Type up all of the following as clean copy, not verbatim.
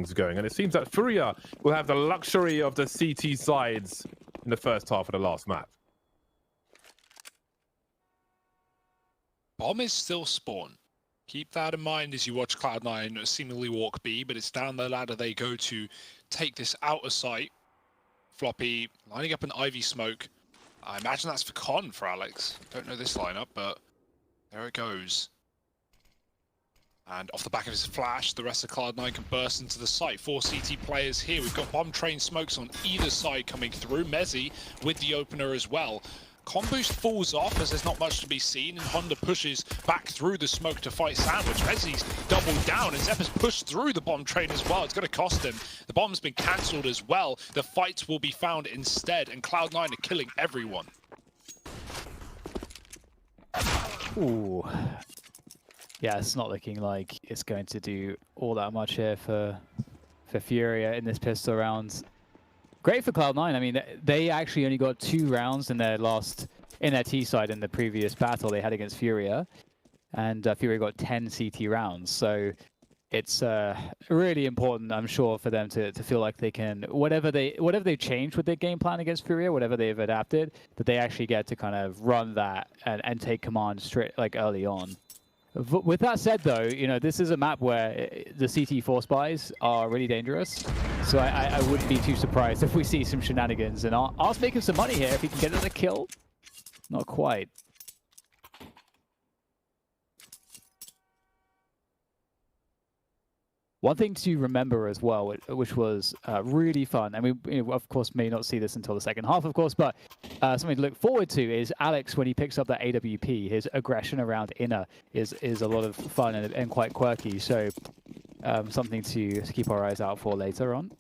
things going. And it seems that FURİA will have the luxury of the CT sides in the first half of the last map. Bomb is still spawn. Keep that in mind as you watch Cloud9 seemingly walk B, but it's down the ladder they go to take this out of sight. Floppy lining up an Ivy smoke. I imagine that's for Con for Alex. Don't know this lineup, but there it goes. And off the back of his flash, the rest of Cloud9 can burst into the site. 4 CT players here. We've got bomb train smokes on either side coming through. Mezzy with the opener as well. Con boost falls off as there's not much to be seen, and Honda pushes back through the smoke to fight Sandwich. Mezzy's doubled down, and Zeppa's pushed through the bomb train as well. It's going to cost him. The bomb's been cancelled as well. The fights will be found instead, and Cloud9 are killing everyone. Ooh. Yeah, it's not looking like it's going to do all that much here for FURİA in this pistol round. Great for Cloud9. I mean, they actually only got 2 rounds in their T side in the previous battle they had against FURİA, and FURİA got 10 CT rounds. So it's really important, I'm sure, for them to feel like they can, whatever they've changed with their game plan against FURİA, whatever they've adapted, that they actually get to kind of run that and take command straight, like, early on. With that said, though, you know, this is a map where the CT force buys are really dangerous. So I wouldn't be too surprised if we see some shenanigans. And I'll make him some money here if he can get another kill. Not quite. One thing to remember as well, which was really fun, and we of course may not see this until the second half, of course, but something to look forward to is Alex, when he picks up that AWP, his aggression around inner is a lot of fun and quite quirky. So something to keep our eyes out for later on.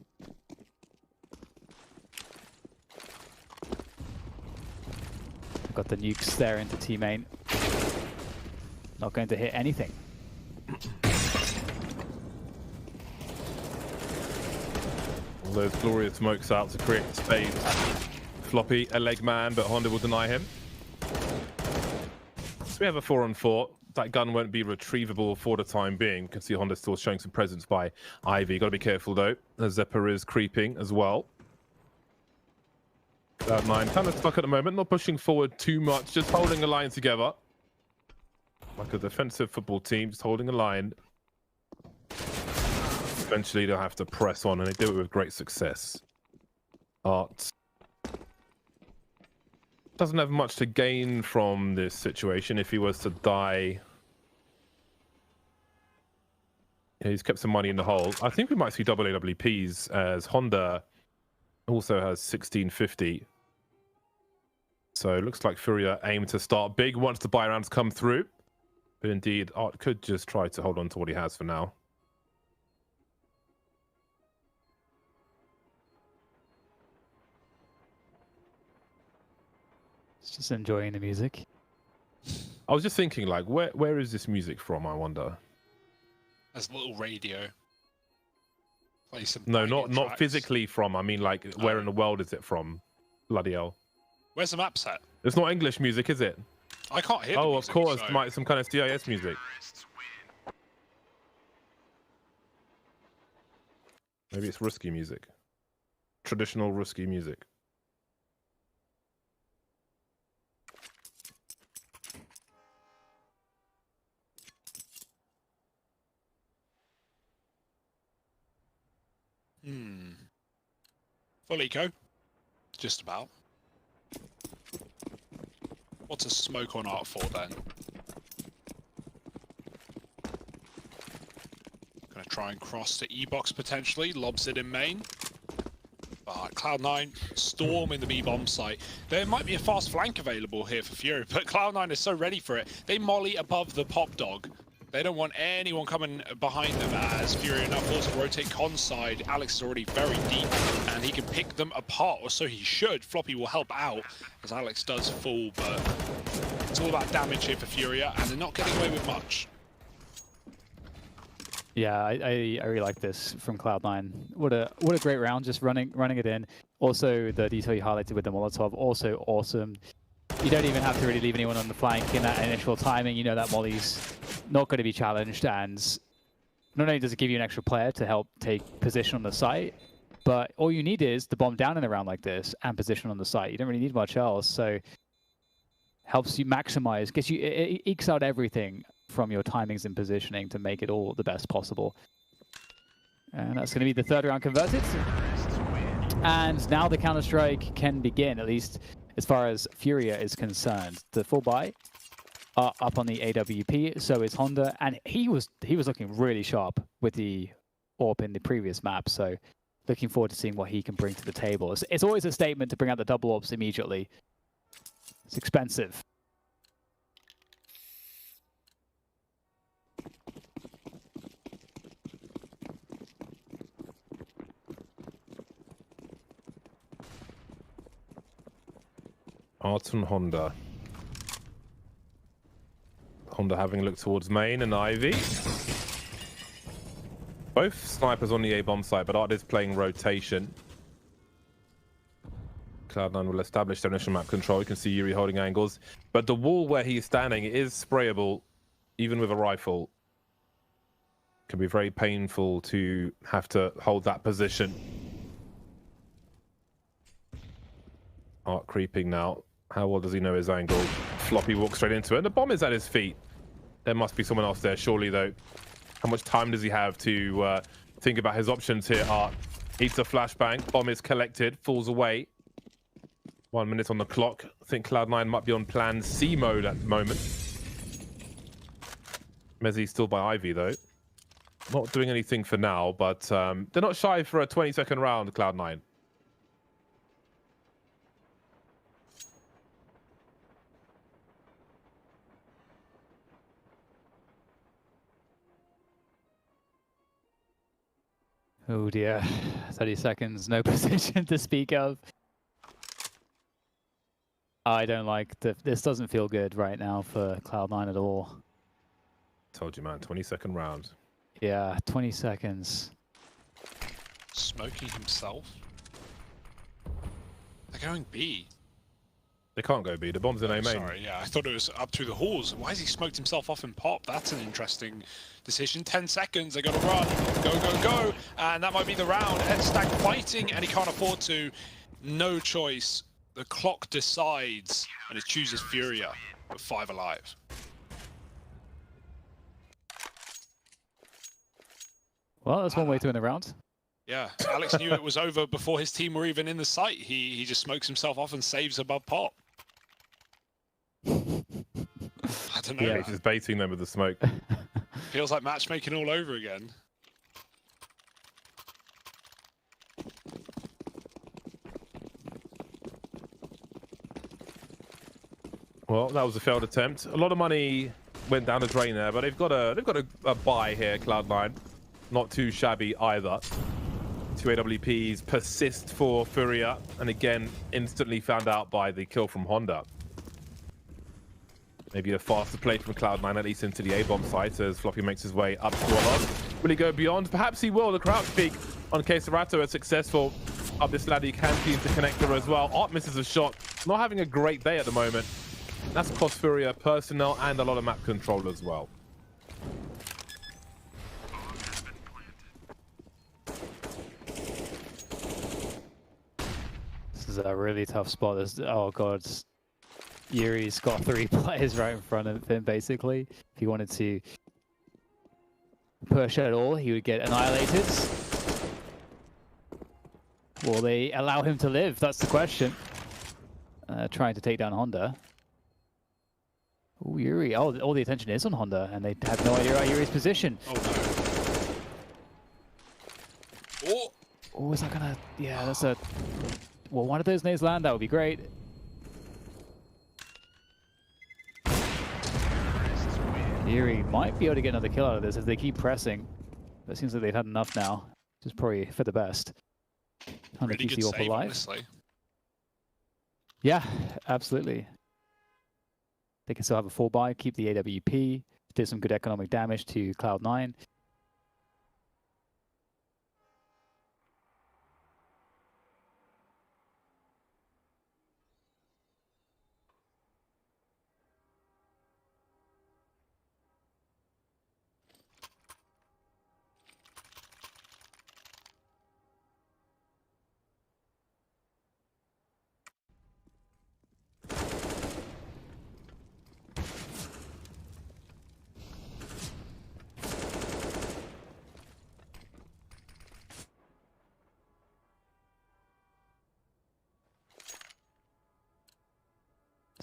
Got the nukes there into T-main. Not going to hit anything. Those glorious smokes out to create space. Floppy, a leg man, but Honda will deny him. So we have a 4-on-4. That gun won't be retrievable for the time being. You can see Honda still showing some presence by Ivy. Got to be careful though, as Zeppa is creeping as well. Cloud9 kind of stuck at the moment, not pushing forward too much, just holding a line together. Like a defensive football team, just holding a line. Eventually they'll have to press on, and they do it with great success. Art doesn't have much to gain from this situation if he was to die. Yeah, he's kept some money in the hole. I think we might see double AWPs, as Honda also has 1650. So it looks like FURİA aim to start big once the buy rounds come through. But indeed, Art could just try to hold on to what he has for now. Just enjoying the music. I was just thinking, like, where is this music from, I wonder? There's a little radio. Play some No, tracks. not physically from. I mean, like, where in the world is it from? Bloody hell. Where's the map set? It's not English music, is it? I can't hear the Oh, music, of course. so... Some kind of CIS music. Maybe it's Ruski music. Traditional Ruski music. Full eco. Just about. What's a smoke on Art for then? Gonna try and cross to E-box potentially, lobs it in main. But Cloud9 storm in the B-bomb site. There might be a fast flank available here for FURİA, but Cloud9 is so ready for it. They molly above the pop dog. They don't want anyone coming behind them, as FURİA now forced to rotate Con's side. Alex is already very deep, and he can pick them apart, or so he should. Floppy will help out, as Alex does fall, but it's all about damage here for FURİA, and they're not getting away with much. Yeah, I really like this from Cloud9. What a great round, just running it in. Also, the detail you highlighted with the Molotov, also awesome. You don't even have to really leave anyone on the flank in that initial timing. You know that Molly's not going to be challenged, and not only does it give you an extra player to help take position on the site, but all you need is the bomb down in a round like this and position on the site. You don't really need much else. So helps you maximize, gets you, it ekes out everything from your timings and positioning to make it all the best possible. And that's going to be the third round converted. And now the Counter-Strike can begin, at least as far as FURIA is concerned. The full buy are up on the AWP, so is Honda, and he was looking really sharp with the AWP in the previous map, so looking forward to seeing what he can bring to the table. It's always a statement to bring out the double AWPs immediately. It's expensive. Art and Honda. Honda having a look towards main and Ivy. Both snipers on the A-bomb site, but Art is playing rotation. Cloud9 will establish their initial map control. You can see Yuri holding angles. But the wall where he is standing is sprayable, even with a rifle. Can be very painful to have to hold that position. Art creeping now. How well does he know his angle? Floppy walks straight into it, and the bomb is at his feet. There must be someone else there, surely, though. How much time does he have to think about his options here? Art eats a flashbang. Bomb is collected, falls away. 1 minute on the clock. I think Cloud9 might be on plan C mode at the moment. Mezzi still by Ivy, though. Not doing anything for now, but they're not shy for a 20-second round, Cloud9. Oh dear, 30 seconds, no position to speak of. I don't like this. Doesn't feel good right now for Cloud9 at all. Told you, man. 20-second round. Yeah, 20 seconds. Smoking himself. They're going B. They can't go B. The bomb's in A main. Sorry, yeah, I thought it was up through the halls. Why has he smoked himself off in pop? That's an interesting decision. 10 seconds, they got to run. Go, go, go. And that might be the round. Headstack fighting, and he can't afford to. No choice. The clock decides, and it chooses Furia with 5 alive. Well, that's one way to win the round. Yeah, Alex knew it was over before his team were even in the site. He just smokes himself off and saves above pop. I don't know. Yeah, he's just baiting them with the smoke. Feels like matchmaking all over again. Well, that was a failed attempt. A lot of money went down the drain there, but they've got a buy here, Cloud9. Not too shabby either. 2 AWPs persist for Furia, and again, instantly found out by the kill from Honda. Maybe a faster play from Cloud9, at least into the A-bomb site, as Floppy makes his way up to Olov. Will he go beyond? Perhaps he will. The crouch peek on CeRq is successful. Up this ladder, he can seem to connect her as well. Art misses a shot. Not having a great day at the moment. That's cost Furia personnel and a lot of map control as well. This is a really tough spot. Oh god, Yuri's got 3 players right in front of him, basically. If he wanted to push at all, he would get annihilated. Will they allow him to live? That's the question. Trying to take down Honda. Oh, Yuri. Oh, all the attention is on Honda, and they have no idea about Yuri's position. Oh, no. Oh! Oh, is that gonna... Yeah, that's a... Well, one of those nades land, that would be great. Yuri might be able to get another kill out of this if they keep pressing. But it seems like they've had enough now. Which is probably for the best. Really good save, honestly. Yeah, absolutely. They can still have a full buy, keep the AWP, do some good economic damage to Cloud9.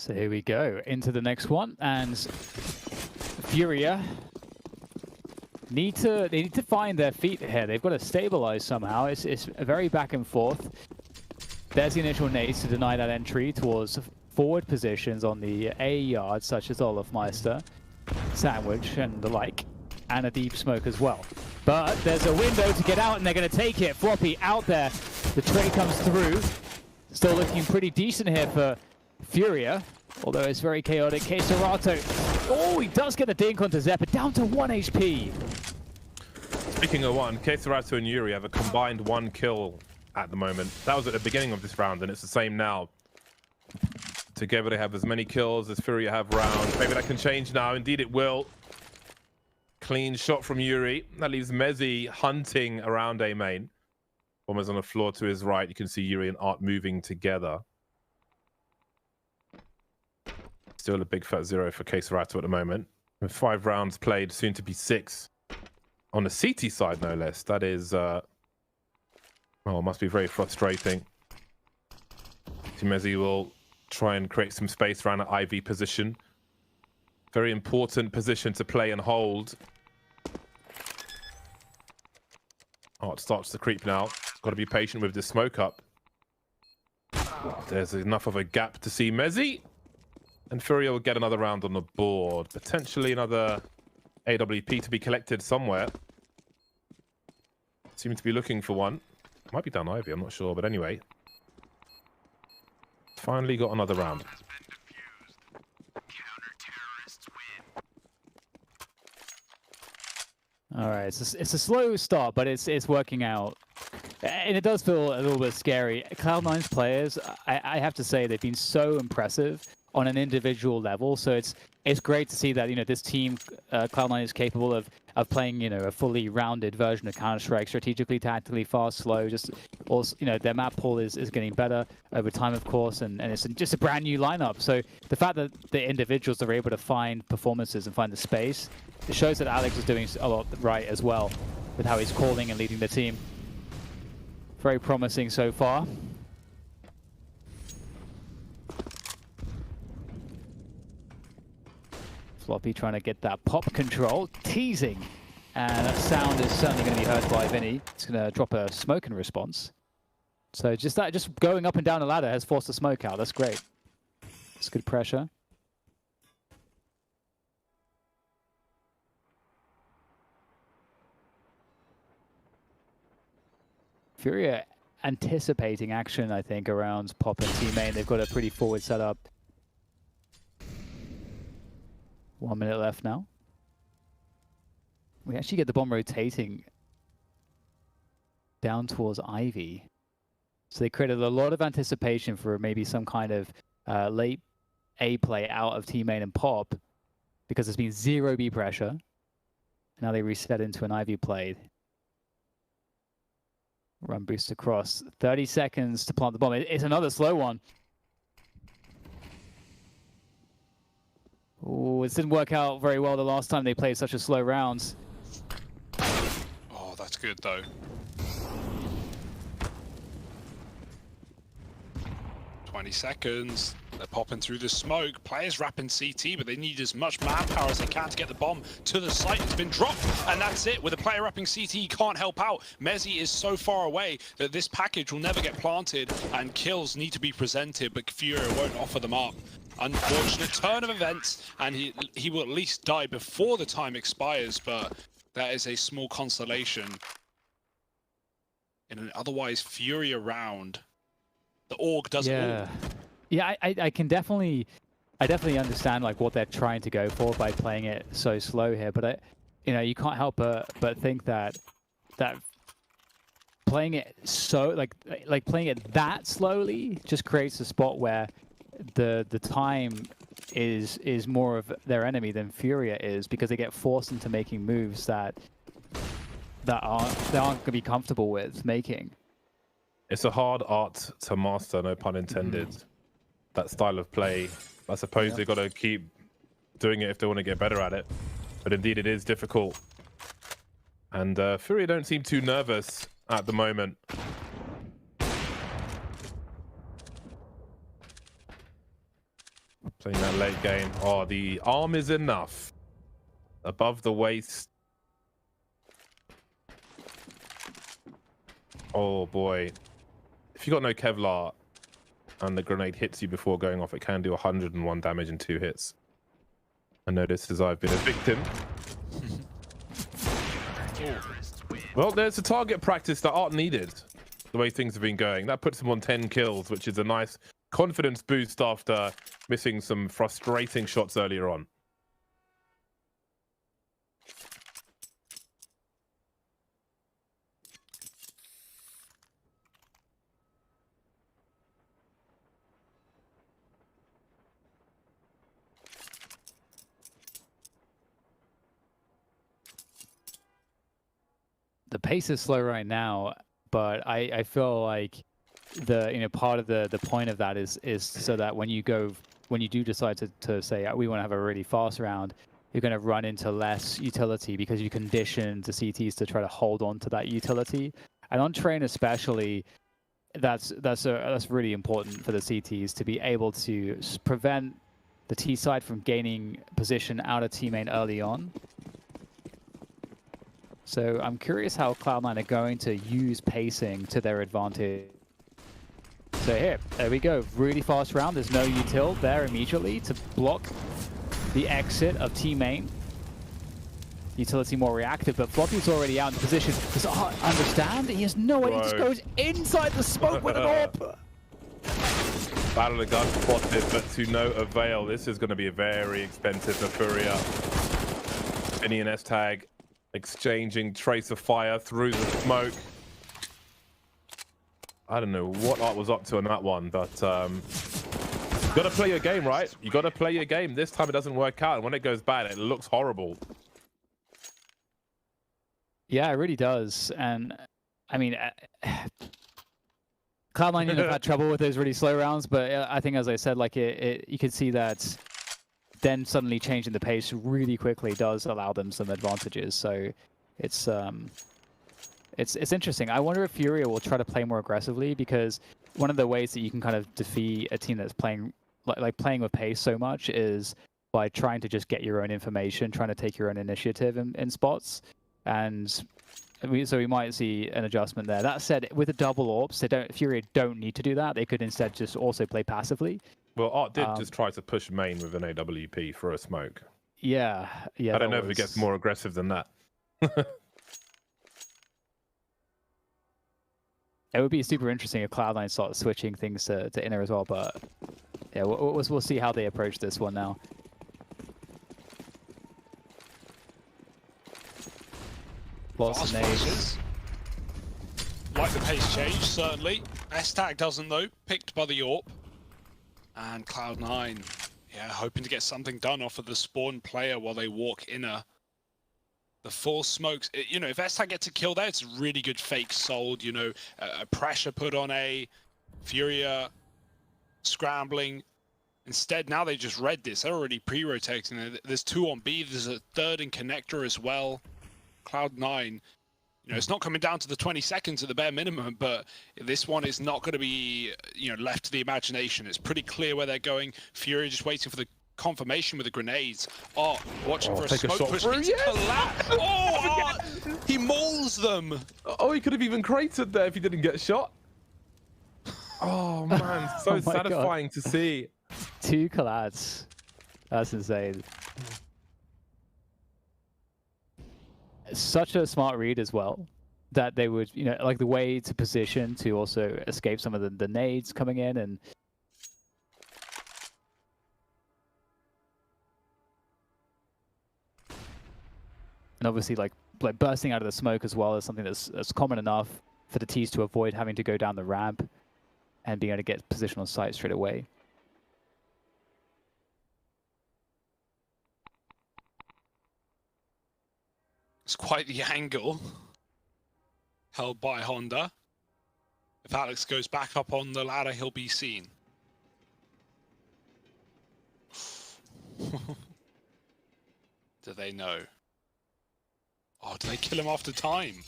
So here we go into the next one, and Furia they need to find their feet here. They've got to stabilize somehow. It's a very back and forth. There's the initial nades to deny that entry towards forward positions on the A yard, such as olofmeister, sandwich, and the like, and a deep smoke as well. But there's a window to get out, and they're going to take it. Floppy out there. The trade comes through. Still looking pretty decent here for Furia, although it's very chaotic. CeRq, oh, he does get the dink onto Zephyr, down to 1 HP. Speaking of one, CeRq and Yuri have a combined 1 kill at the moment. That was at the beginning of this round, and it's the same now. Together they have as many kills as Furia have rounds. Maybe that can change now. Indeed it will. Clean shot from Yuri. That leaves Mezzi hunting around A main. Bomber's on the floor to his right. You can see Yuri and Art moving together. Still a big fat 0 for CeRq at the moment. With 5 rounds played, soon to be 6. On the CT side, no less. That is, well, it must be very frustrating. Mezzi will try and create some space around an IV position. Very important position to play and hold. Art starts to creep now. Got to be patient with the smoke up. There's enough of a gap to see Mezzi. And Furia will get another round on the board. Potentially another AWP to be collected somewhere. Seem to be looking for one. Might be down Ivy, I'm not sure. But anyway. Finally got another round. All right, it's a slow start, but it's working out. And it does feel a little bit scary. Cloud9's players, I have to say, they've been so impressive on an individual level. So it's great to see that, you know, this team, Cloud9 is capable of playing, you know, a fully rounded version of Counter-Strike, strategically, tactically, fast, slow. Just also, you know, their map pool is getting better over time, of course, and it's just a brand new lineup. So the fact that the individuals are able to find performances and find the space, it shows that Alex is doing a lot right as well with how he's calling and leading the team. Very promising so far. Floppy trying to get that pop control, teasing. And that sound is certainly going to be heard by Vinny. It's going to drop a smoke in response. So just going up and down the ladder has forced the smoke out. That's great. It's good pressure. Furia anticipating action, I think, around Pop and T-Main. They've got a pretty forward setup. 1 minute left now. We actually get the bomb rotating down towards Ivy. So they created a lot of anticipation for maybe some kind of late A play out of T-Main and Pop, because there's been 0 B pressure. Now they reset into an Ivy play. Run boost across. 30 seconds to plant the bomb. It's another slow one. Oh, it didn't work out very well the last time they played such a slow round. Oh, that's good though. "20 seconds. They're popping through the smoke. Players wrapping CT, but they need as much manpower as they can to get the bomb to the site. It's been dropped, and that's it. With a player wrapping CT, he can't help out. Mezzi is so far away that this package will never get planted, and kills need to be presented, but Furia won't offer them up. Unfortunate turn of events, and he will at least die before the time expires, but that is a small consolation in an otherwise Furia round. The org does it all. Yeah, I definitely understand like what they're trying to go for by playing it so slow here, but you know, you can't help but think that playing it so like playing it that slowly just creates a spot where the time is more of their enemy than Furia is, because they get forced into making moves that they aren't going to be comfortable with making. It's a hard art to master, no pun intended. That style of play. I suppose they've got to keep doing it if they want to get better at it. But indeed, it is difficult. And Furia don't seem too nervous at the moment. playing that late game. Oh, the arm is enough. Above the waist. Oh boy. If you got no Kevlar and the grenade hits you before going off, it can do 101 damage in 2 hits. I know this as I've been a victim. Well, there's a target practice that aren't needed, the way things have been going. That puts him on 10 kills, which is a nice confidence boost after missing some frustrating shots earlier on. The pace is slow right now, but I feel like part of the point of that is so that when you do decide to say we want to have a really fast round, you're going to run into less utility because you condition the CTs to try to hold on to that utility. And on train especially, that's really important for the CTs to be able to prevent the T side from gaining position out of T main early on. So I'm curious how Cloud9 are going to use pacing to their advantage. So here, there we go. Really fast round. There's no util there immediately to block the exit of T main. Utility more reactive, but Floppy's already out in position. Does understand? He has no way. He just goes inside the smoke with an AWP. Battle of the gun spotted, but to no avail. This is going to be very expensive for Furia. Vinny and S-Tag exchanging trace of fire through the smoke. I don't know what Art was up to on that one, but you got to play your game, right? You got to play your game. This time it doesn't work out, and when it goes bad, it looks horrible. Yeah, it really does. And I mean, Cloud9 have had trouble with those really slow rounds, but I think, as I said, like you could see that then suddenly changing the pace really quickly does allow them some advantages. So it's interesting. I wonder if Furia will try to play more aggressively, because one of the ways that you can kind of defeat a team that's playing like playing with pace so much is by trying to just get your own information, trying to take your own initiative in spots. And so we might see an adjustment there. That said, with the double AWPs, Furia don't need to do that. They could instead just also play passively. Well, Art did just try to push main with an AWP for a smoke. Yeah. I don't know if it gets more aggressive than that. It would be super interesting if Cloud9 starts switching things to inner as well, but yeah, we'll see how they approach this one now. Lots of nades. Like the pace change, certainly. S-Tag doesn't though, picked by the AWP. And Cloud9, yeah, hoping to get something done off of the spawn player while they walk inner. The full smokes, if S-Tag gets a kill there, it's really good fake sold, a pressure put on A, Furia scrambling. Instead, now they just read this. They're already pre-rotating. There's 2 on B, there's a 3rd in connector as well. Cloud9, it's not coming down to the 20 seconds at the bare minimum, but this one is not going to be, left to the imagination. It's pretty clear where they're going. Furia just waiting for the confirmation with the grenades. Watching for a smoke push. He mauls them. Oh, he could have even cratered there if he didn't get shot. Oh man, so satisfying to see. 2 collads. That's insane. Such a smart read as well, that they would, like the way to position to also escape some of the nades coming in, and obviously like bursting out of the smoke as well is something that's common enough for the T's to avoid having to go down the ramp and being able to get position on site straight away. It's quite the angle held by Honda. If Alex goes back up on the ladder, he'll be seen. Do they know? Oh, do they kill him after time?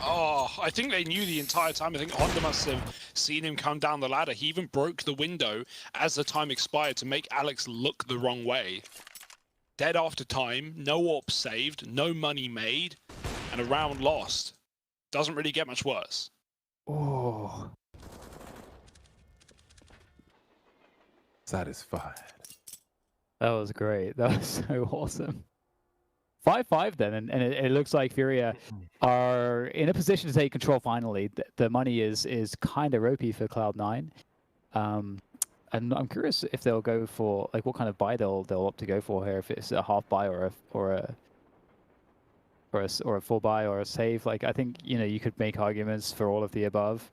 Oh, I think they knew the entire time. I think Honda must have seen him come down the ladder. He even broke the window as the time expired to make Alex look the wrong way. Dead after time, no AWP saved, no money made, and a round lost. Doesn't really get much worse. Oh. Satisfied. That was great. That was so awesome. 5-5 then, and it looks like FURIA are in a position to take control finally. The money is kind of ropey for Cloud9. And I'm curious if they'll go for, like, what kind of buy they'll opt to go for here, if it's a half buy or a full buy or a save. Like, I think, you know, you could make arguments for all of the above.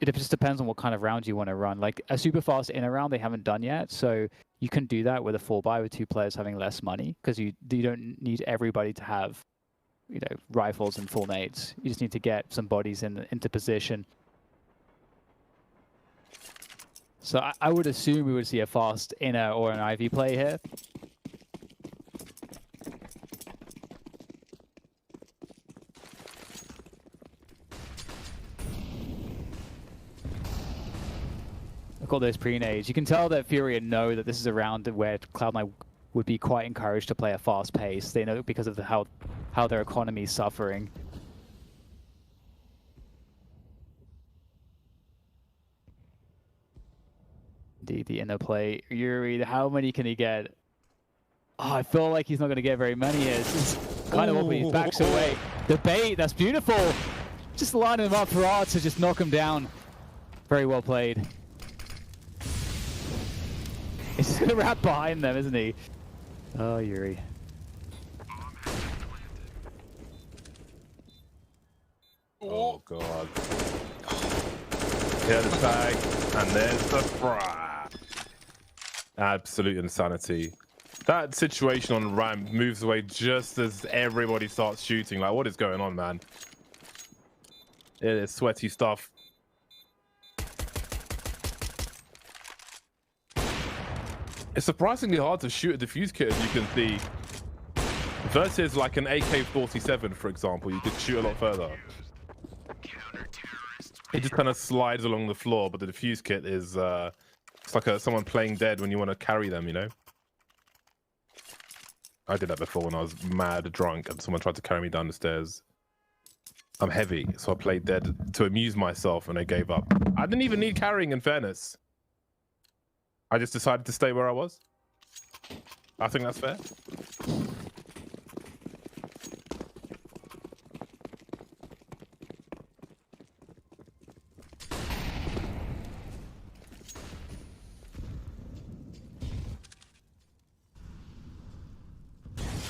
It just depends on what kind of round you want to run. Like a super fast inner round they haven't done yet, so you can do that with a full buy with 2 players having less money, because you don't need everybody to have, you know, rifles and full nades. You just need to get some bodies into position. So I would assume we would see a fast inner or an IV play here. Look at all those pre-nades. You can tell that FURIA know that this is a round where Cloud9 would be quite encouraged to play a fast pace. They know because of how their economy is suffering. Indeed, the inner play. Yuri, how many can he get? Oh, I feel like he's not going to get very many here. This is kind of wobbly. He backs away. The bait, that's beautiful. Just lining him up for art to just knock him down. Very well played. He's just going to wrap behind them, isn't he? Oh, Yuri. Oh, God. Here's the tag, and there's the fry. Absolute insanity. That situation on ramp moves away just as everybody starts shooting. Like, what is going on, man? It is sweaty stuff. It's surprisingly hard to shoot a defuse kit, as you can see. Versus like an AK-47, for example, you could shoot a lot further. It just kind of slides along the floor, but the defuse kit is it's like someone playing dead when you want to carry them, you know? I did that before when I was mad drunk and someone tried to carry me down the stairs. I'm heavy, so I played dead to amuse myself and I gave up. I didn't even need carrying, in fairness. I just decided to stay where I was. I think that's fair.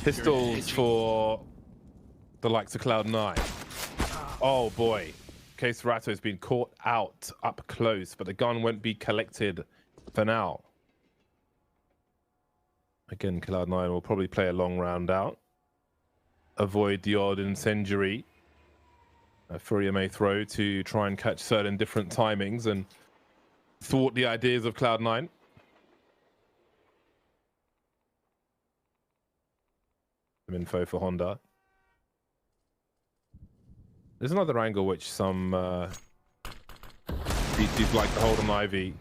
Pistols for the likes of Cloud9. Oh boy. CeRq has been caught out up close, but the gun won't be collected for now. Again, Cloud9 will probably play a long round out. Avoid the odd incendiary. FURIA may throw to try and catch certain different timings and thwart the ideas of Cloud9. Some info for Honda. There's another angle which some BTs like to hold on Ivy.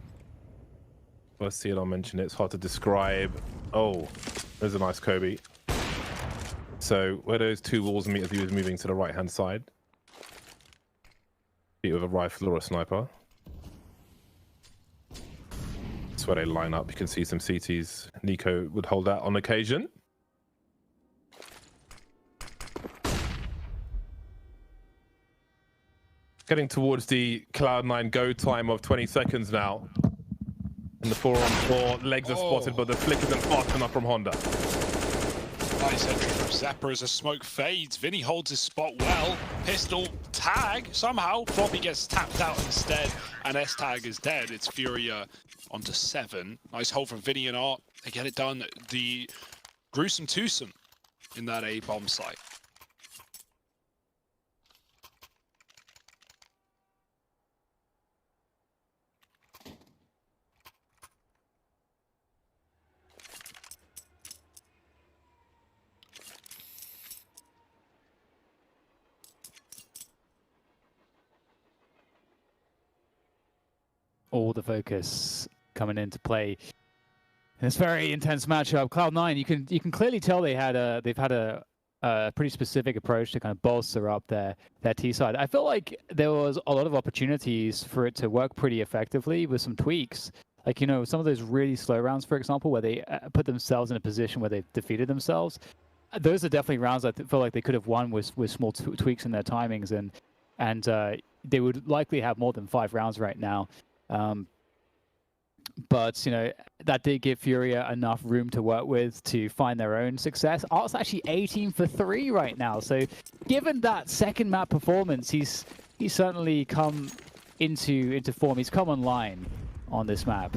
If I see it, I'll mention it. It's hard to describe. Oh, there's a nice Kobe. So where those 2 walls meet, as he was moving to the right-hand side. Beat with a rifle or a sniper. That's where they line up. You can see some CTs. Niko would hold that on occasion. Getting towards the Cloud9 go time of 20 seconds now. And the 4-on-4 legs are spotted, but the flick isn't fast enough from Honda. Nice entry from Zepper as the smoke fades. Vinny holds his spot well. Pistol tag somehow. Floppy gets tapped out instead, and S-tag is dead. It's FURIA onto 7. Nice hold from Vinny and Art. They get it done. The gruesome twosome in that A bomb site. all the focus coming into play in this very intense matchup. Cloud9, you can clearly tell they've had a pretty specific approach to kind of bolster up their T side. I feel like there was a lot of opportunities for it to work pretty effectively with some tweaks. Like, you know, some of those really slow rounds, for example, where they put themselves in a position where they've defeated themselves. Those are definitely rounds I feel like they could have won with small tweaks in their timings, and they would likely have more than 5 rounds right now. But, you know, that did give Furia enough room to work with to find their own success. Art's actually 18 for 3 right now. So given that second map performance, he's certainly come into form. He's come online on this map.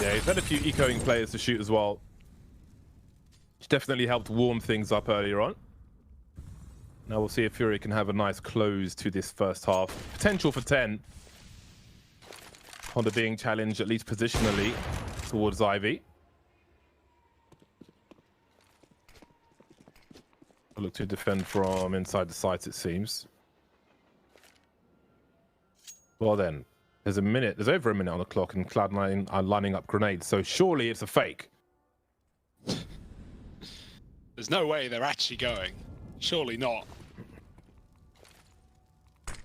Yeah, he's had a few echoing players to shoot as well, which definitely helped warm things up earlier on. Now we'll see if Furia can have a nice close to this first half. Potential for 10. Honda being challenged, at least positionally, towards Ivy. We'll look to defend from inside the sites, it seems. Well then, there's over a minute on the clock, and Cloud9 are lining up grenades, so surely it's a fake. There's no way they're actually going. Surely not.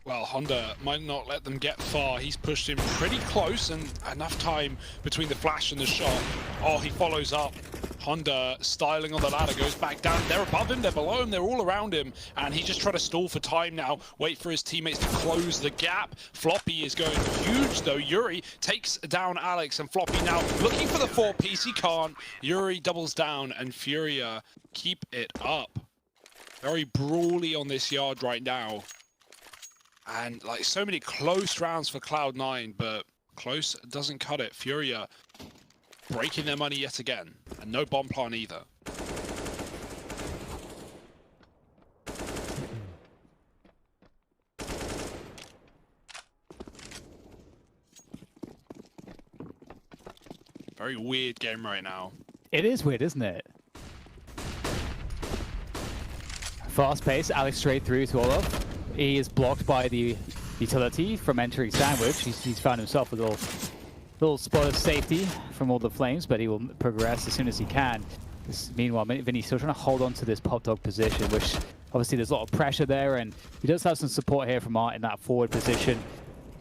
Well, Honda might not let them get far. He's pushed him pretty close, and enough time between the flash and the shot. Oh, he follows up. Honda styling on the ladder, goes back down. They're above him, they're below him, they're all around him. And he's just trying to stall for time now, wait for his teammates to close the gap. Floppy is going huge though. Yuri takes down Alex, and Floppy now looking for the 4-piece. He can't. Yuri doubles down, and Furia keep it up. Very brawly on this yard right now. And like so many close rounds for Cloud9, but close doesn't cut it. Furia breaking their money yet again, and no bomb plan either. Very weird game right now. It is weird, isn't it? Fast pace, Alex straight through to Olof. He is blocked by the utility from entering Sandwich. He's found himself a little spot of safety from all the flames, but he will progress as soon as he can. Meanwhile, Vinny's still trying to hold on to this pop dog position, which obviously there's a lot of pressure there, and he does have some support here from Art in that forward position.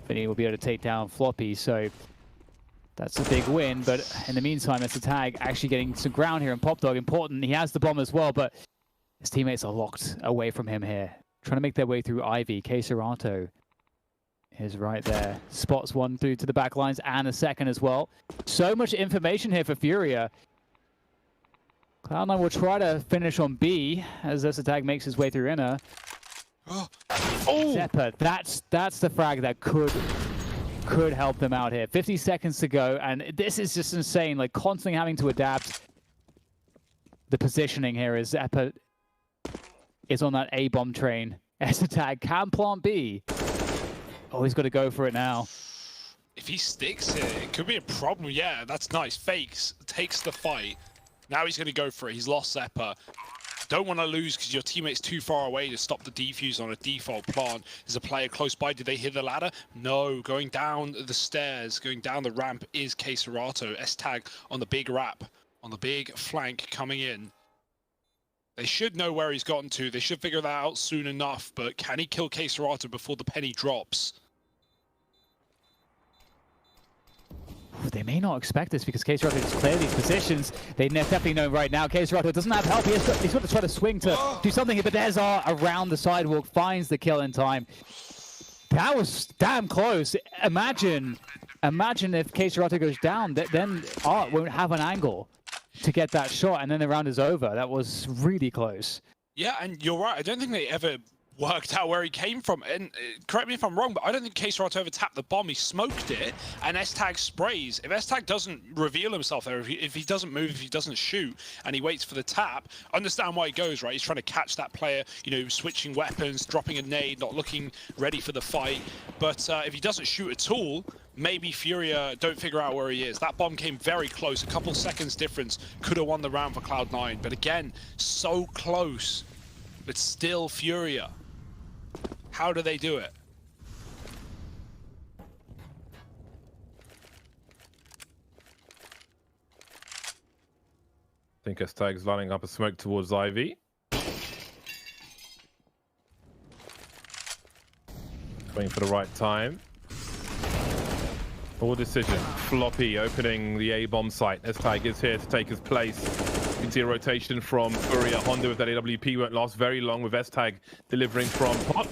Vinny will be able to take down Floppy, so that's a big win. But in the meantime, it's a tag actually getting some ground here, and pop dog important. He has the bomb as well, but his teammates are locked away from him here, trying to make their way through Ivy. CeRq is right there. Spots one through to the back lines and a second as well. So much information here for Furia. Cloud9 will try to finish on B as Zywoo makes his way through inner. Oh! Zeppa, that's the frag that could help them out here. 50 seconds to go, and this is just insane. Like, constantly having to adapt the positioning here as Zeppa is on that A-bomb train. Zywoo can plant B. Oh, he's got to go for it now. If he sticks it, it could be a problem. Yeah, that's nice. Fakes, takes the fight. Now he's going to go for it. He's lost Zeppa. Don't want to lose because your teammate's too far away to stop the defuse on a default plant. There's a player close by. Did they hit the ladder? No. Going down the stairs, going down the ramp is CeRq. Zywoo on the big wrap, on the big flank coming in. They should know where he's gotten to. They should figure that out soon enough. But can he kill CeRq before the penny drops? They may not expect this because CeRq just clear these positions. They definitely know right now. CeRq doesn't have help. He's got to try to swing to do something here. But there's Art around the sidewalk, finds the kill in time. That was damn close. Imagine if CeRq goes down, then Art won't have an angle to get that shot, and then the round is over. That was really close. Yeah, and you're right. I don't think they ever worked out where he came from. And correct me if I'm wrong, but I don't think CeRq ever tapped the bomb. He smoked it, and Zywoo sprays. If Zywoo doesn't reveal himself there, if he doesn't move, if he doesn't shoot, and he waits for the tap, understand why he goes, right? He's trying to catch that player, you know, switching weapons, dropping a nade, not looking ready for the fight. But if he doesn't shoot at all, maybe Furia don't figure out where he is. That bomb came very close. A couple seconds difference could have won the round for Cloud9. But again, so close. But still Furia How do they do it? I think Estag's lining up a smoke towards Ivy. Waiting for the right time. Poor decision. Floppy opening the A-bomb site. Estag is here to take his place. You can see a rotation from FURİA. Honda with that AWP won't last very long with Estag delivering from pot.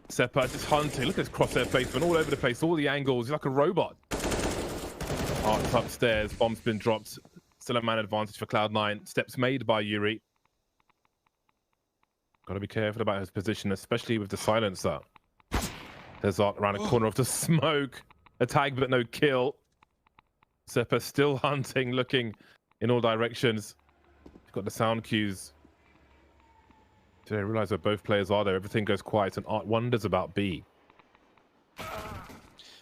Seppa just hunting. Look at his crosshair placement all over the place. All the angles. He's like a robot. Art's upstairs. Bomb's been dropped. Still a man advantage for Cloud9. Steps made by Yuri. Got to be careful about his position, especially with the silencer. There's Art around the corner of the smoke. A tag, but no kill. Seppa still hunting, looking in all directions. He's got the sound cues. Did I realize where both players are there? Everything goes quiet, and Art wonders about B.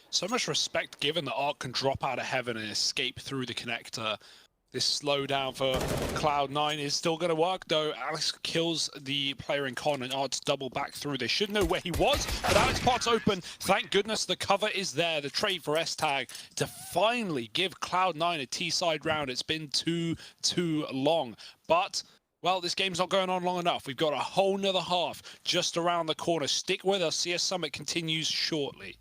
So much respect given that Art can drop out of heaven and escape through the connector. This slowdown for Cloud9 is still going to work, though. Alex kills the player in con, and Art's double back through. They should know where he was, but Alex Pot's open. Thank goodness the cover is there. The trade for Estag to finally give Cloud9 a T-side round. It's been too long. But, well, this game's not going on long enough. We've got a whole nother half just around the corner. Stick with us. CS Summit continues shortly.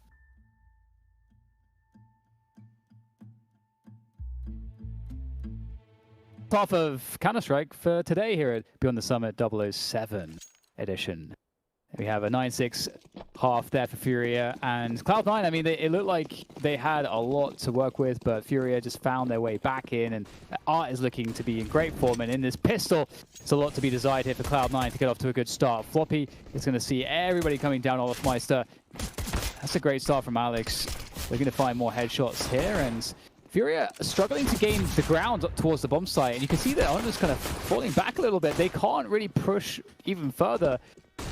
Half of Counter-Strike for today here at Beyond the Summit 007 edition. We have a 9-6 half there for FURİA and Cloud9. I mean, it looked like they had a lot to work with, but FURİA just found their way back in, and Art is looking to be in great form. And in this pistol, it's a lot to be desired here for Cloud9 to get off to a good start. Floppy is going to see everybody coming down olofmeister. That's a great start from Alex. We're going to find more headshots here, and FURİA struggling to gain the ground towards the bomb site, and you can see that Honda's kind of falling back a little bit. They can't really push even further,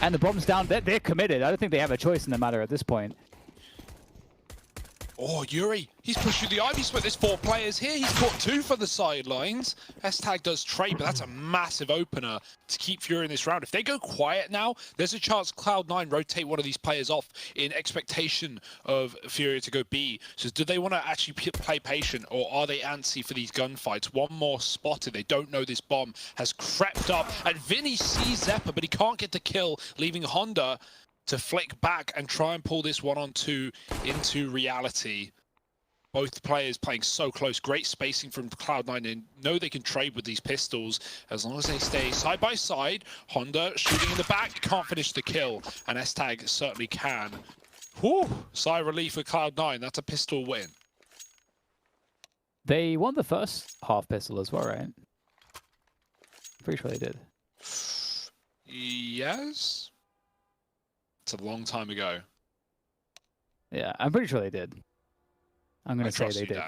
and the bomb's down. They're committed. I don't think they have a choice in the matter at this point. Oh, Yuri, he's pushing the Ivy split. There's 4 players here. He's caught 2 for the sidelines. Estag does trade, but that's a massive opener to keep FURİA in this round. If they go quiet now, there's a chance Cloud9 rotate one of these players off in expectation of FURİA to go B. So do they want to actually play patient, or are they antsy for these gunfights? One more spotted. They don't know this bomb has crept up, and Vinny sees Zeppa, but he can't get the kill, leaving Honda to flick back and try and pull this 1-on-2 into reality. Both players playing so close. Great spacing from Cloud9, and know they can trade with these pistols as long as they stay side by side. Honda shooting in the back, can't finish the kill, and Estag certainly can. Whew, sigh of relief for Cloud9. That's a pistol win. They won the first half pistol as well, right? Pretty sure they did. Yes? It's a long time ago. Yeah, I'm pretty sure they did. I'm going to say they did.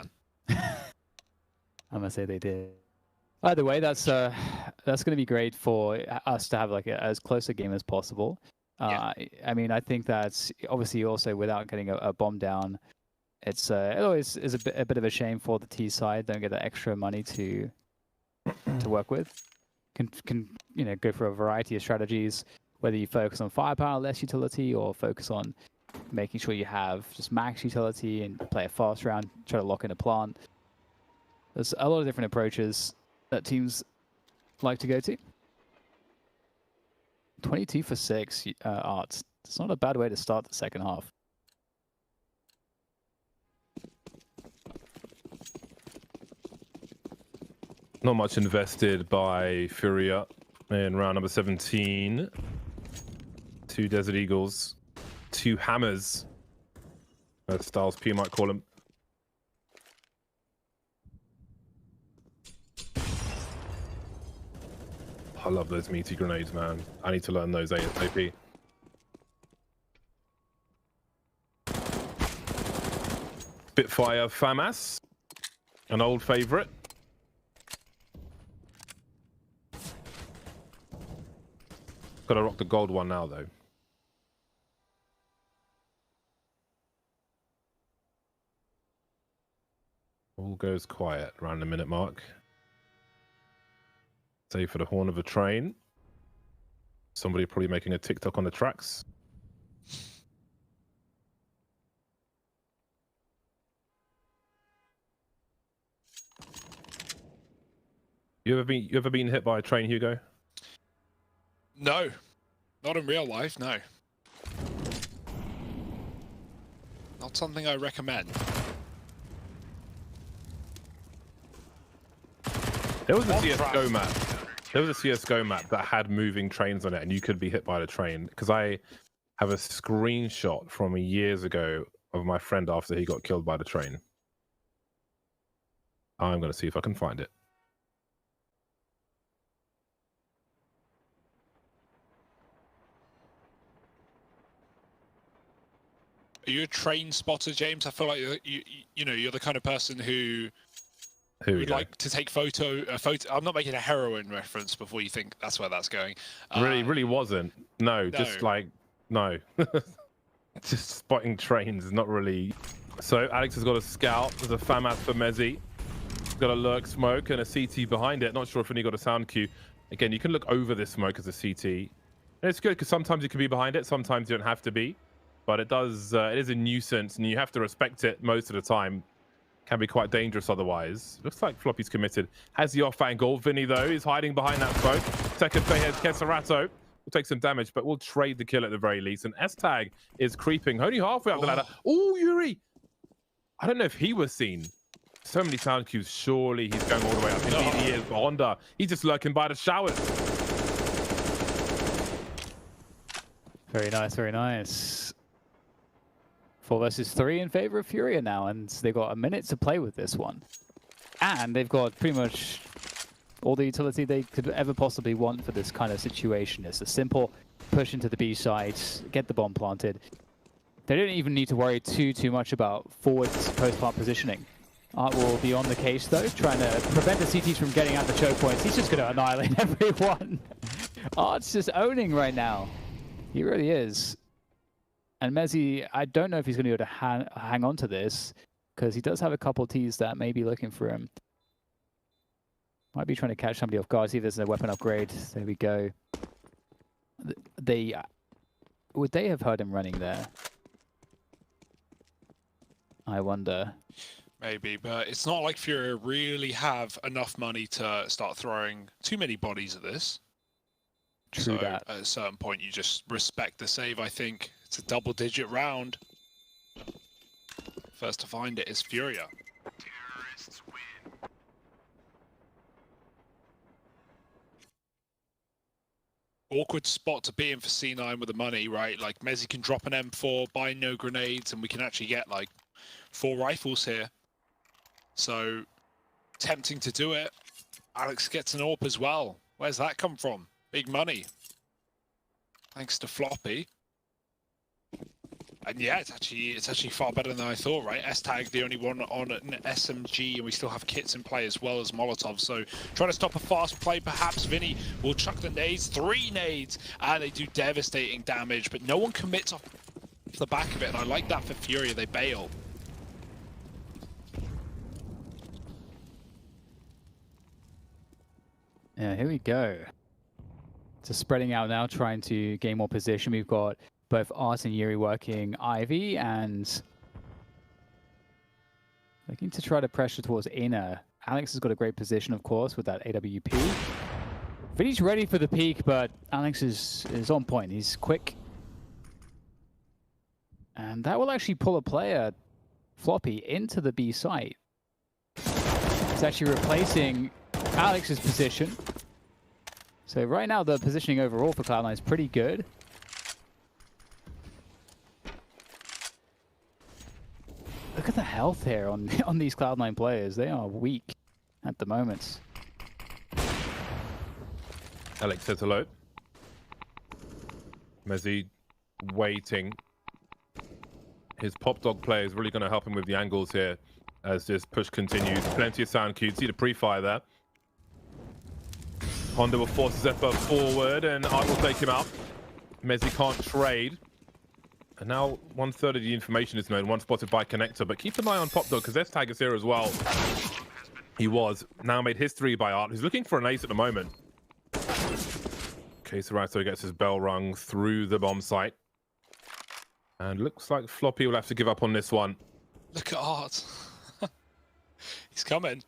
I'm going to say they did. Either way, that's going to be great for us to have like as close a game as possible. Yeah. I mean, I think that's obviously also without getting a bomb down. It always is a bit of a shame for the T side. Don't get that extra money to work with. Can go for a variety of strategies. Whether you focus on firepower, less utility, or focus on making sure you have just max utility and play a fast round, try to lock in a plant. There's a lot of different approaches that teams like to go to. 22 for 6, Art. It's not a bad way to start the second half. Not much invested by FURİA in round number 17. 2 Desert Eagles, 2 Hammers, as Styles P might call them. I love those meaty grenades, man. I need to learn those ASAP. Spitfire FAMAS, an old favorite. Gotta rock the gold one now, though. All goes quiet around the minute mark. Save for the horn of a train. Somebody probably making a TikTok on the tracks. You ever been hit by a train, Hugo? No, not in real life. No, not something I recommend. There was a CSGO map. There was a CSGO map that had moving trains on it, and you could be hit by the train. Because I have a screenshot from years ago of my friend after he got killed by the train. I'm going to see if I can find it. Are you a train spotter, James? I feel like you know, you're the kind of person who would like to take a photo. I'm not making a heroin reference before you think that's where that's going. Really wasn't. No, just like, no. Just spotting trains, not really. So Alex has got a scout. There's a FAMAS for Mezzy. He's got a lurk smoke and a CT behind it. Not sure if any got a sound cue. Again, you can look over this smoke as a CT. And it's good because sometimes you can be behind it. Sometimes you don't have to be. But it does. It is a nuisance, and you have to respect it most of the time. Can be quite dangerous otherwise. Looks like Floppy's committed. Has the off angle. Vinny, though, is hiding behind that smoke. Second play has Keserato. Will take some damage, but we'll trade the kill at the very least. And S-Tag is creeping, only halfway up the ladder. Oh, Yuri! I don't know if he was seen. So many sound cues. Surely he's going all the way up. Indeed he is. But Honda, he's just lurking by the showers. Very nice, very nice. 4 versus 3 in favor of FURIA now, and they've got a minute to play with this one. And they've got pretty much all the utility they could ever possibly want for this kind of situation. It's a simple push into the B side, get the bomb planted. They don't even need to worry too much about forward post-plant positioning. Art will be on the case though, trying to prevent the CTs from getting out the choke points. He's just going to annihilate everyone. Art's just owning right now. He really is. And Mezzy, I don't know if he's going to be able to hang on to this, because he does have a couple Ts that may be looking for him. Might be trying to catch somebody off guard. See if there's a weapon upgrade. There we go. Would they have heard him running there? I wonder. Maybe, but it's not like FURIA really have enough money to start throwing too many bodies at this. True so that. At a certain point, you just respect the save, I think. It's a double-digit round. First to find it is FURIA. Terrorists win. Awkward spot to be in for C9 with the money, right? Like, Mezzy can drop an M4, buy no grenades, and we can actually get, like, 4 rifles here. So, tempting to do it. Alex gets an AWP as well. Where's that come from? Big money. Thanks to Floppy. And yeah, it's actually far better than I thought, right? S-Tag, the only one on an SMG, and we still have kits in play as well as Molotov. So trying to stop a fast play, perhaps Vinny will chuck the nades, 3 nades, and they do devastating damage, but no one commits off the back of it, and I like that for FURIA, they bail. Yeah, here we go. Just spreading out now, trying to gain more position. We've got both Art and Yuri working Ivy and looking to try to pressure towards inner. Alex has got a great position, of course, with that AWP. Vinny's ready for the peak, but Alex is on point. He's quick. And that will actually pull a player, Floppy, into the B site. It's actually replacing Alex's position. So right now, the positioning overall for Cloud9 is pretty good. Look at the health here on these Cloud9 players. They are weak at the moment. Alex says hello. Mezzy waiting. His pop dog play is really going to help him with the angles here as this push continues. Plenty of sound cues. See the pre-fire there. Honda will force his effort forward and Art will take him out. Mezzy can't trade. And now 1/3 of the information is known. One spotted by Connector, but keep an eye on Pop Dog because S-Tag is here as well. He was now made history by Art, who's looking for an ace at the moment. Okay, Serato gets his bell rung through the bomb site. And looks like Floppy will have to give up on this one. Look at Art. He's coming.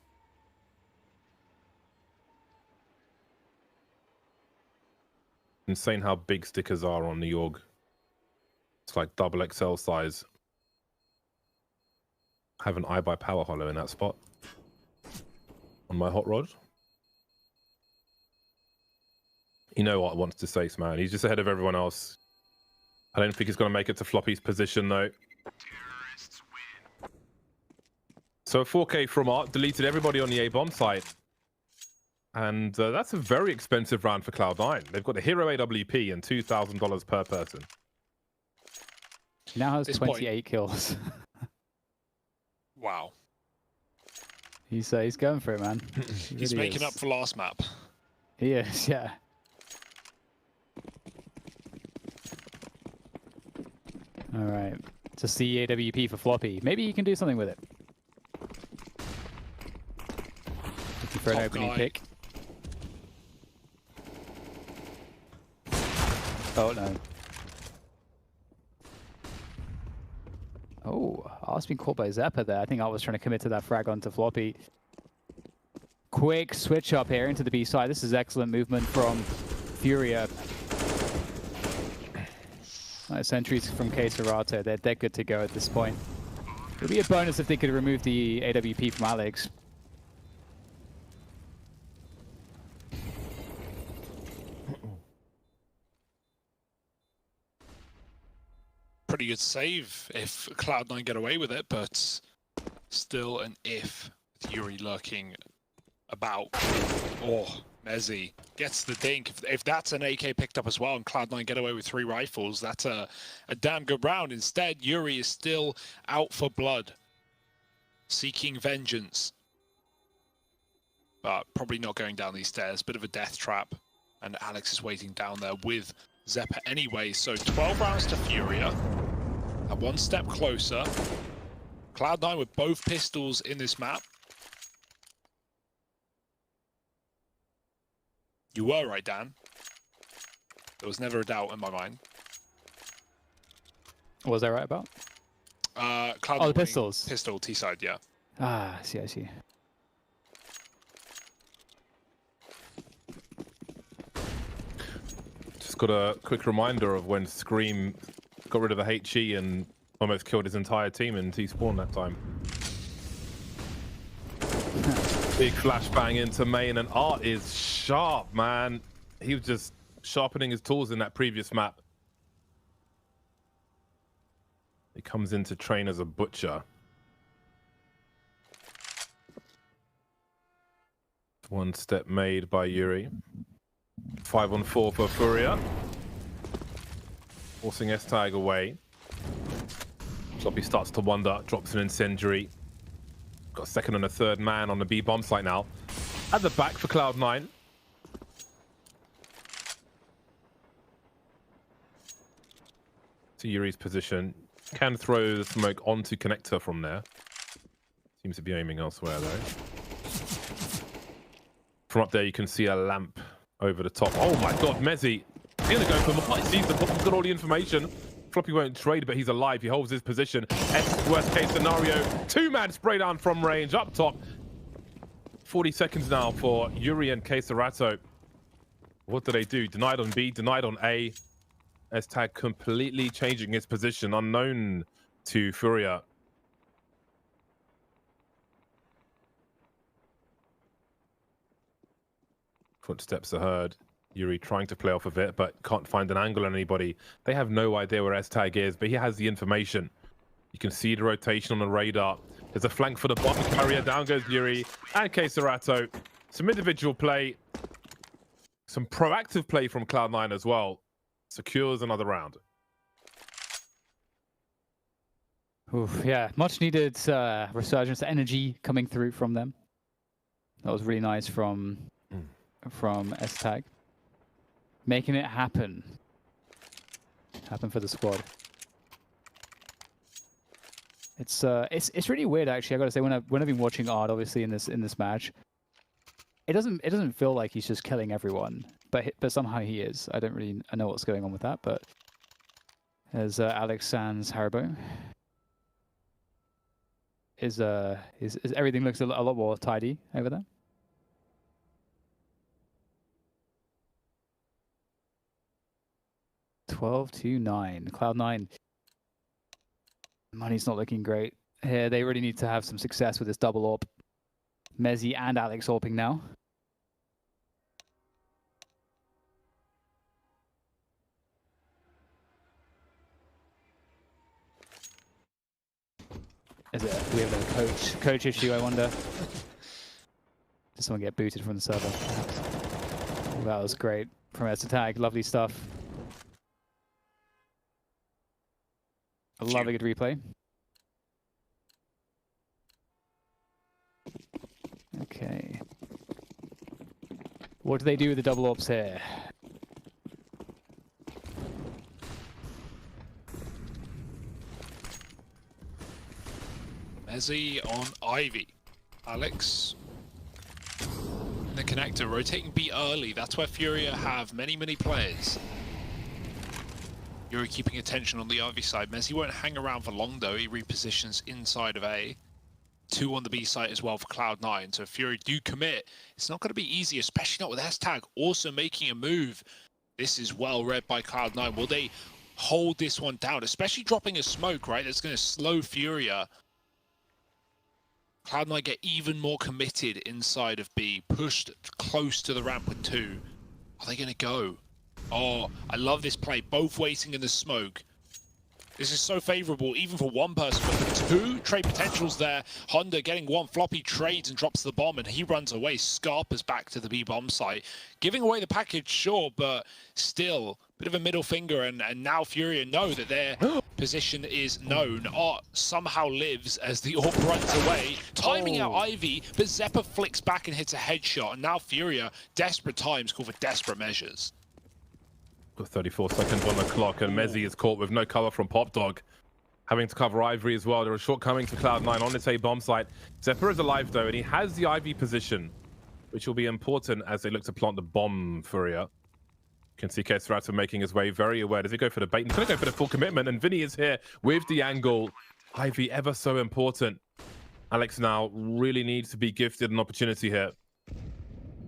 Insane how big stickers are on the org. It's like double XL size. Have an eye by power hollow in that spot on my hot rod. You know what I wanted to say, man. He's just ahead of everyone else. I don't think he's going to make it to Floppy's position, though. So 4K from Art deleted everybody on the A-bomb site. And that's a very expensive round for Cloud9. They've got a hero AWP and $2,000 per person. He now has 28 kills. Wow. He's going for it, man. He's really making up for last map. He is, yeah. All right. Just the AWP for Floppy. Maybe he can do something with it. Looking for an opening pick. Oh, no. Oh, I was being caught by Zeppa there. I think I was trying to commit to that frag onto Floppy. Quick switch up here into the B side. This is excellent movement from Furia. Nice entries from CeRq. They're good to go at this point. It would be a bonus if they could remove the AWP from Alex. Pretty good save if Cloud9 get away with it, but still an if with Yuri lurking about. Oh, Mezzy gets the dink. If that's an AK picked up as well and Cloud9 get away with 3 rifles, that's a damn good round. Instead, Yuri is still out for blood, seeking vengeance. But probably not going down these stairs. Bit of a death trap. And Alex is waiting down there with Zeppa anyway. So 12 rounds to Furia. And 1 step closer. Cloud9 with both pistols in this map. You were right, Dan. There was never a doubt in my mind. What was I right about? Cloud9 the pistols. Pistol, T-side, yeah. Ah, I see. Just got a quick reminder of when Scream got rid of the HE and almost killed his entire team in T-spawn that time. Big flashbang into main, and Art is sharp, man. He was just sharpening his tools in that previous map. He comes in to train as a butcher. 1 step made by Yuri. 5-on-4 for Furia. Forcing S-Tag away. Floppy starts to wonder, drops an incendiary. Got a second and a third man on the B bomb site now. At the back for Cloud9. To Yuri's position. Can throw the smoke onto connector from there. Seems to be aiming elsewhere though. From up there you can see a lamp over the top. Oh my god, Mezzy. He's gonna go for more. He sees the bomb, he's got all the information. Floppy won't trade, but he's alive. He holds his position. Worst case scenario. 2-man spray down from range up top. 40 seconds now for Yuri and CeRq. What do they do? Denied on B, denied on A. S-Tag completely changing his position, unknown to Furia. Footsteps are heard. Yuri trying to play off of it, but can't find an angle on anybody. They have no idea where S-Tag is, but he has the information. You can see the rotation on the radar. There's a flank for the bomb carrier. Down goes Yuri and CeRq. Some individual play. Some proactive play from Cloud9 as well. Secures another round. Oof, yeah, much needed resurgence energy coming through from them. That was really nice from S-Tag. Making it happen. Happen for the squad. It's really weird actually. I gotta say, when I've been watching Art obviously in this match, it doesn't feel like he's just killing everyone, but somehow he is. I know what's going on with that, but as Alex Sans Haribo is everything looks a lot more tidy over there. 12-9. Cloud9. Money's not looking great here. They really need to have some success with this double AWP. Mezzy and Alex AWPing now. Is it? Do we have a coach issue, I wonder? Did someone get booted from the server? Oh, that was great from S-Tag. Lovely stuff. I love a good replay. Okay. What do they do with the double AWPs here? Mezzy on Ivy. Alex in the connector, rotating B early. That's where Furia have many players. Furia keeping attention on the Ivy side. Mezzy won't hang around for long though. He repositions inside of A. 2 on the B site as well for Cloud9. So if Furia do commit, it's not going to be easy, especially not with S-Tag also making a move. This is well read by Cloud9. Will they hold this one down, especially dropping a smoke, right? That's going to slow Furia. Cloud9 get even more committed inside of B, pushed close to the ramp with 2. Are they going to go? Oh, I love this play. Both waiting in the smoke. This is so favorable, even for one person, but for 2 trade potentials there. Honda getting 1, Floppy trades and drops the bomb, and he runs away. Scarpa's back to the B bomb site. Giving away the package, sure, but still, bit of a middle finger, and now Furia know that their position is known. Art somehow lives as the AWP runs away, timing out Ivy, but Zeppa flicks back and hits a headshot, and now Furia, desperate times call for desperate measures. 34 seconds on the clock, and Mezzy is caught with no cover from Popdog, having to cover Ivory as well. There are shortcomings for Cloud9 on this A bomb site. Zeppa is alive though, and he has the Ivy position, which will be important as they look to plant the bomb. Furia. You can see CeRq making his way, very aware. Does he go for the bait? He's going to go for the full commitment, and Vinny is here with the angle. Ivy ever so important. Alex now really needs to be gifted an opportunity here.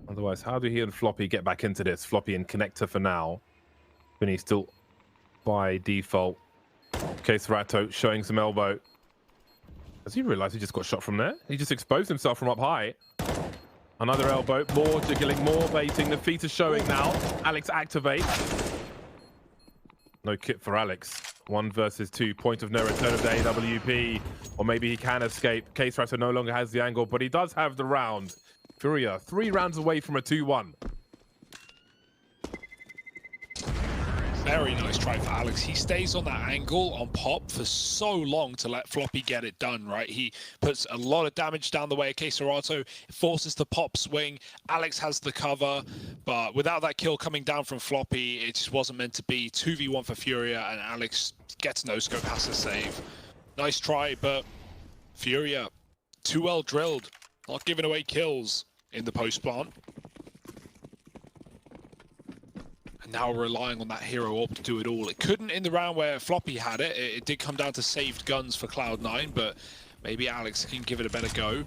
Otherwise, how do he and Floppy get back into this? Floppy and connector for now. Vinny still by default. CeRq showing some elbow. Does he realize he just got shot from there? He just exposed himself from up high. Another elbow, more jiggling, more baiting. The feet are showing now. Alex activates. No kit for Alex. 1 versus 2. Point of no return of the AWP. Or maybe he can escape. CeRq no longer has the angle, but he does have the round. Furia 3 rounds away from a 2-1. Very nice try for Alex. He stays on that angle on Pop for so long to let Floppy get it done, right? He puts a lot of damage down the way of CeRq, forces the Pop swing. Alex has the cover, but without that kill coming down from Floppy, it just wasn't meant to be. 2v1 for Furia, and Alex gets no scope, has to save. Nice try, but Furia, too well drilled, not giving away kills in the post plant. Now relying on that hero AWP to do it all. It couldn't in the round where Floppy had it. It did come down to saved guns for Cloud9, but maybe Alex can give it a better go.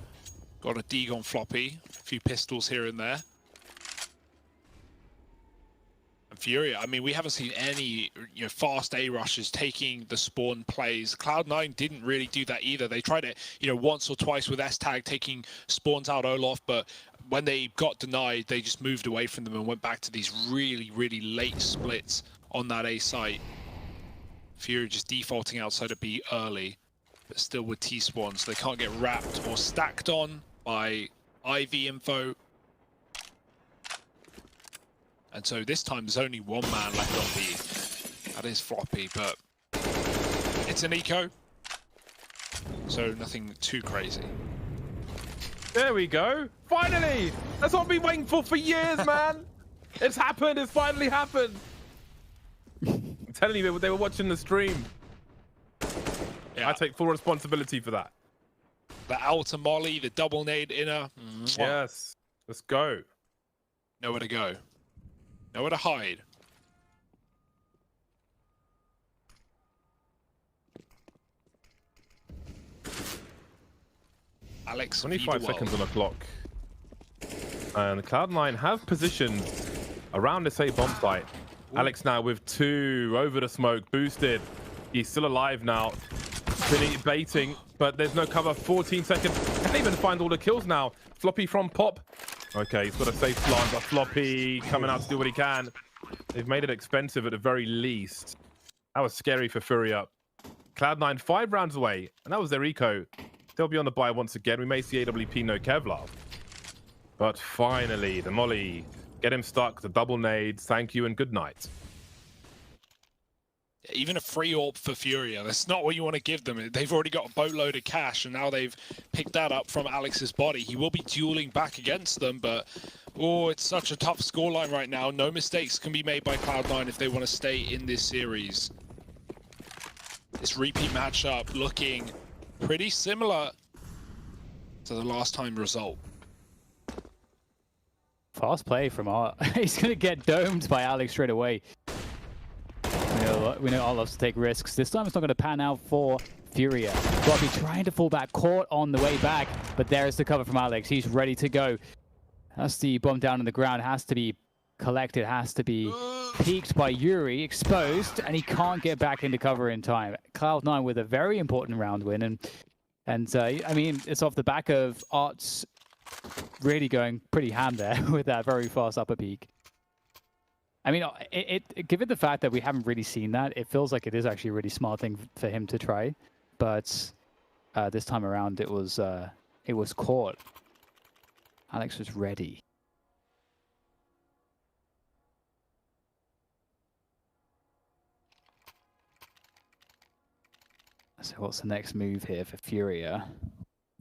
Got a dig on Floppy, a few pistols here and there. And Furia, I mean, we haven't seen any fast A rushes taking the spawn plays. Cloud9 didn't really do that either. They tried it, once or twice with S-Tag taking spawns out Olaf, but when they got denied, they just moved away from them and went back to these really late splits on that A site. Furia just defaulting outside of B early, but still with T-spawns. They can't get wrapped or stacked on by IV info. And so this time there's only 1 man left on B. That is Floppy, but it's an eco, so nothing too crazy. There we go. Finally! That's what I've been waiting for years, man. It's happened. It's finally happened. I'm telling you, they were watching the stream. Yeah. I take full responsibility for that. The outer molly, the double nade inner. Yes. Let's go. Nowhere to go. Nowhere to hide. Alex, 25 seconds on the clock. And Cloud9 have positioned around this A bomb site. Alex now with 2 over the smoke, boosted. He's still alive now. Vinny baiting, but there's no cover. 14 seconds. Can't even find all the kills now. Floppy from Pop. Okay, he's got a safe slant, but Floppy coming out to do what he can. They've made it expensive at the very least. That was scary for Furia. Cloud9 5 rounds away, and that was their eco. They'll be on the buy once again. We may see AWP no Kevlar. But finally, the molly. Get him stuck, the double nades. Thank you and good night. Even a free AWP for Furia, that's not what you want to give them. They've already got a boatload of cash, and now they've picked that up from Alex's body. He will be dueling back against them, but oh, it's such a tough scoreline right now. No mistakes can be made by Cloud9 if they want to stay in this series. This repeat matchup looking pretty similar to the last time result. Fast play from Art. He's going to get domed by Alex straight away. We know Art loves to take risks. This time it's not going to pan out for Furia. Robbie trying to fall back, caught on the way back, but there's the cover from Alex. He's ready to go. That's the bomb down on the ground. Has to be collected, has to be peeked by Yuri, exposed, and he can't get back into cover in time. Cloud9 with a very important round win, and I mean, it's off the back of Art's really going pretty ham there with that very fast upper peak. I mean, given the fact that we haven't really seen that, it feels like it is actually a really smart thing for him to try. But this time around, it was caught. Alex was ready. So what's the next move here for Furia?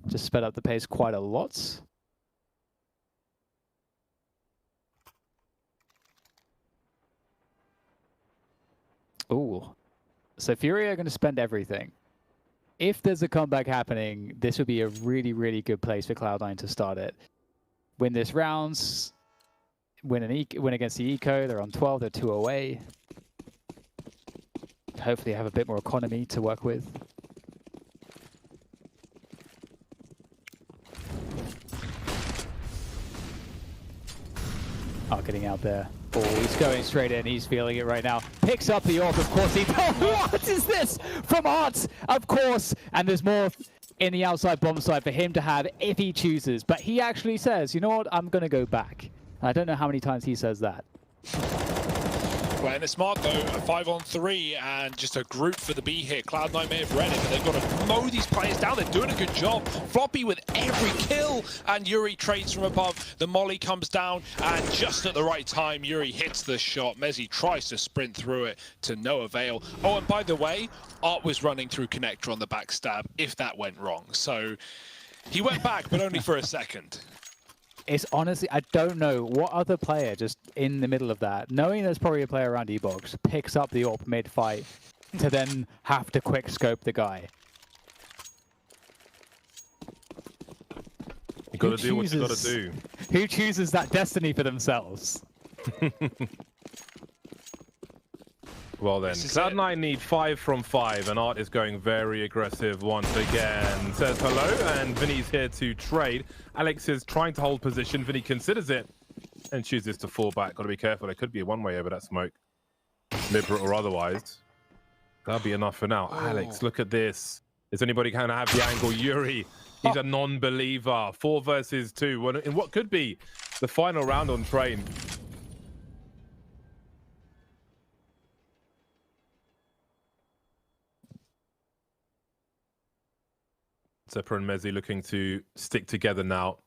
Just sped up the pace quite a lot. Ooh. So Furia are going to spend everything. If there's a comeback happening, this would be a really, really good place for Cloud9 to start it. Win this rounds, win against the eco. They're on 12, they're 2 away. Hopefully have a bit more economy to work with. Getting out there. Oh, he's going straight in. He's feeling it right now. Picks up the AWP, of course. What is this from Art? Of course. And there's more in the outside bomb side for him to have if he chooses. But he actually says, you know what? I'm going to go back. I don't know how many times he says that. Playing it smart though, a 5-on-3 and just a group for the B here. Cloud9 may have read it, but they've got to mow these players down. They're doing a good job. Floppy with every kill, and Yuri trades from above. The molly comes down, and just at the right time, Yuri hits the shot. Mezzi tries to sprint through it to no avail. Oh, and by the way, Art was running through connector on the backstab if that went wrong. So he went back, but only for a second. It's honestly, I don't know what other player just in the middle of that, knowing there's probably a player around E-Box, picks up the AWP mid-fight to then have to quick scope the guy. You gotta do what you gotta do. Who chooses that destiny for themselves? Well then, Cloud9 need 5 from 5, and Art is going very aggressive once again. Says hello, and Vinny's here to trade. Alex is trying to hold position. Vinny considers it and chooses to fall back. Gotta be careful, there could be a one-way over that smoke. Liberate or otherwise. That'll be enough for now. Oh. Alex, look at this. Is anybody going to have the angle? Yuri, he's a non-believer. 4 versus 2 in what could be the final round on TRAİN. Zephyr and Mezzi looking to stick together now.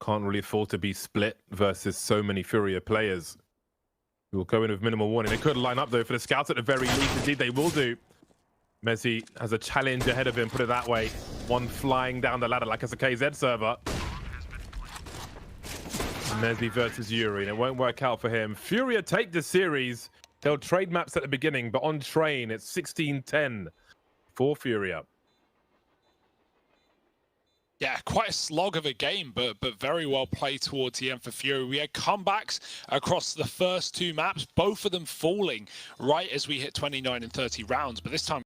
Can't really afford to be split versus so many Furia players. We'll go in with minimal warning. They could line up though for the scouts at the very least. Indeed, they will do. Mezzi has a challenge ahead of him, put it that way. One flying down the ladder like it's a KZ server. Mezzi versus Yuri, and it won't work out for him. Furia take the series. They'll trade maps at the beginning, but on TRAİN, it's 16-10 for Furia. Yeah, quite a slog of a game, but very well played towards the end for Furia. We had comebacks across the first 2 maps, both of them falling right as we hit 29 and 30 rounds, but this time